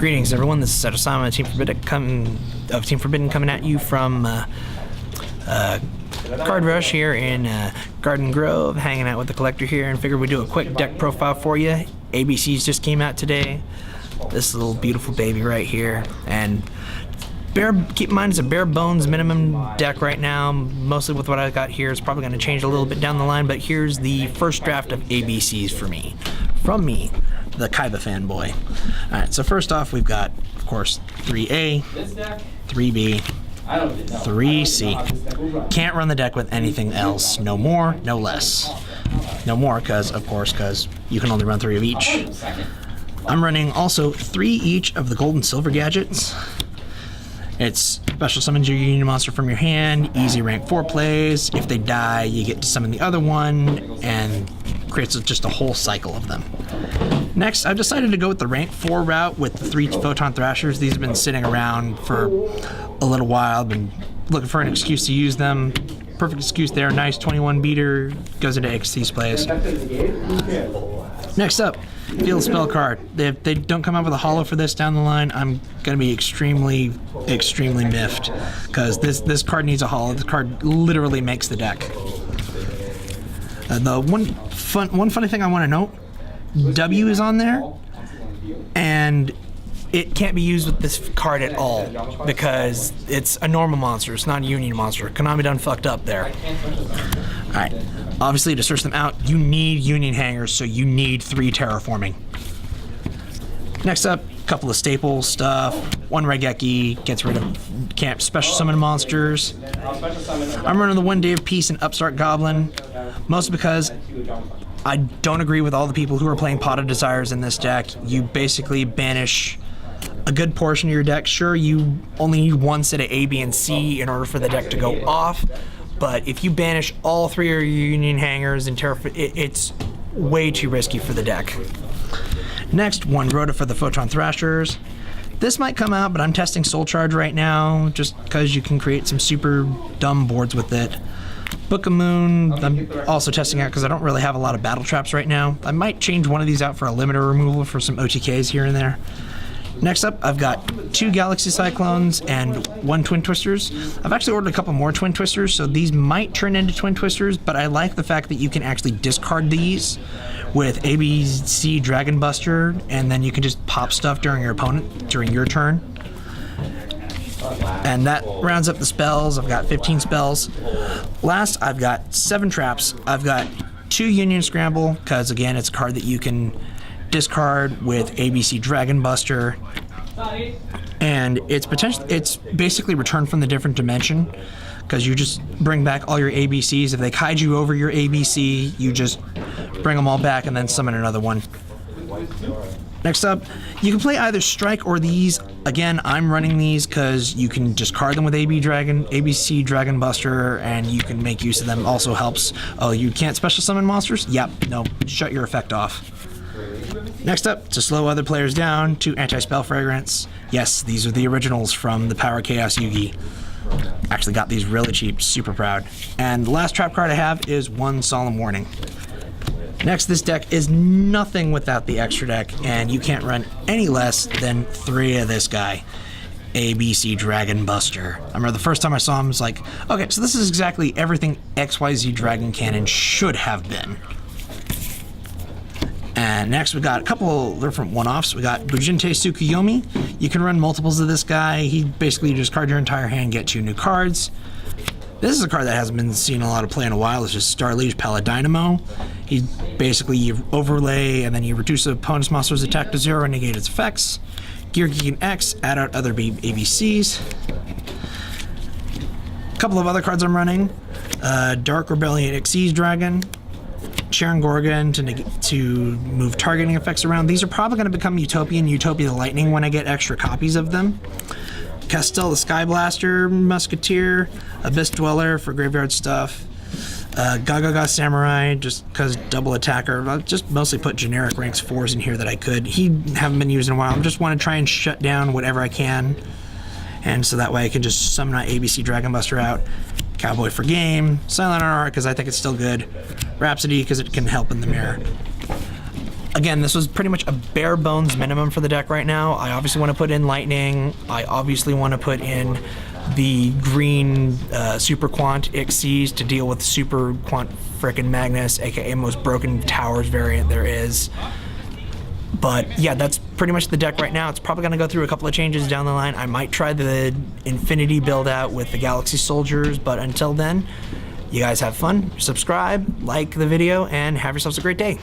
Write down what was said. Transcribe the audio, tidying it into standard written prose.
Greetings, everyone. This is Setosama, Team Forbidden coming at you from Card Rush here in Garden Grove, hanging out with the collector here, and figured we'd do a quick deck profile for you. ABCs just came out today. This little beautiful baby right here, and keep in mind it's a bare bones minimum deck right now. Mostly with what I got here, it's probably going to change a little bit down the line, but here's the first draft of ABCs for me. From me, the Kaiba fanboy. Alright, so first off, we've got, of course, 3A, 3B, 3C. Can't run the deck with anything else. No more, no less. No more, because you can only run 3 of each. I'm running also 3 each of the gold and silver gadgets. It's special summons your union monster from your hand, easy rank 4 plays. If they die, you get to summon the other one, and creates just a whole cycle of them. Next, I've decided to go with the rank 4 route with the 3 Photon Thrashers. These have been sitting around for a little while. I've been looking for an excuse to use them. Perfect excuse there. Nice 21 beater. Goes into XC's plays. Next up, Field Spell card. If they don't come out with a holo for this down the line, I'm going to be extremely miffed, because this card needs a holo. This card literally makes the deck. The one funny thing I want to note, W is on there, and it can't be used with this card at all because it's a normal monster. It's not a union monster. Konami done fucked up there. Alright, obviously to search them out, you need union hangers, so you need 3 terraforming. Next up, a couple of staple stuff. 1 Raigeki gets rid of camp special summon monsters. I'm running the 1 Day of Peace and Upstart Goblin, mostly because I don't agree with all the people who are playing Pot of Desires in this deck. You basically banish a good portion of your deck. Sure, you only need 1 set of A, B, and C in order for the deck to go off, but if you banish all 3 of your union hangers and it's way too risky for the deck. Next, 1 Rhoda for the Photon Thrashers. This might come out, but I'm testing Soul Charge right now, just because you can create some super dumb boards with it. Book of Moon, I'm also testing out because I don't really have a lot of battle traps right now. I might change one of these out for a limiter removal for some OTKs here and there. Next up, I've got 2 Galaxy Cyclones and 1 Twin Twisters. I've actually ordered a couple more Twin Twisters, so these might turn into Twin Twisters, but I like the fact that you can actually discard these with ABC Dragon Buster, and then you can just pop stuff during your turn. And that rounds up the spells. I've got 15 spells. Last, I've got 7 traps. I've got 2 Union Scramble, because again, it's a card that you can discard with ABC Dragon Buster. And it's basically Return from the Different Dimension, because you just bring back all your ABCs. If they kaiju over your ABC, you just bring them all back and then summon another one. Next up, you can play either Strike or these. Again, I'm running these because you can just card them with ABC Dragon Buster, and you can make use of them. Also helps. Oh, you can't special summon monsters? Yep, no, shut your effect off. Next up, to slow other players down, 2 Anti-Spell Fragrance. Yes, these are the originals from the Power Chaos Yugi. Actually got these really cheap, super proud. And the last trap card I have is 1 Solemn Warning. Next, this deck is nothing without the extra deck, and you can't run any less than 3 of this guy. ABC Dragon Buster. I remember the first time I saw him, I was like, okay, so this is exactly everything XYZ Dragon Cannon should have been. And next, we got a couple different one-offs. We got Bujinte Tsukuyomi. You can run multiples of this guy. He basically just card your entire hand, get 2 new cards. This is a card that hasn't been seen a lot of play in a while. It's just Starliege Paladynamo. He basically, you overlay and then you reduce the opponent's monster's attack to 0 and negate its effects. Gear Geek X, add out other ABCs. A couple of other cards I'm running. Dark Rebellion Xyz Dragon. Sharon Gorgon to move targeting effects around. These are probably going to become Utopia the Lightning when I get extra copies of them. Castel the Sky Blaster Musketeer, Abyss Dweller for graveyard stuff, Gagaga Samurai just because double attacker. I'll just mostly put generic ranks 4s in here that I could. Haven't been used in a while. I just want to try and shut down whatever I can, and so that way I can just summon my ABC Dragon Buster out. Cowboy for game, Silent RR because I think it's still good, Rhapsody because it can help in the mirror. Again, this was pretty much a bare bones minimum for the deck right now. I obviously want to put in Lightning. I obviously want to put in the green Super Quant Xyz to deal with Super Quant frickin' Magnus, aka most broken towers variant there is. But yeah, that's pretty much the deck right now. It's probably going to go through a couple of changes down the line. I might try the Infinity build out with the Galaxy Soldiers, but until then, you guys have fun, subscribe, like the video, and have yourselves a great day.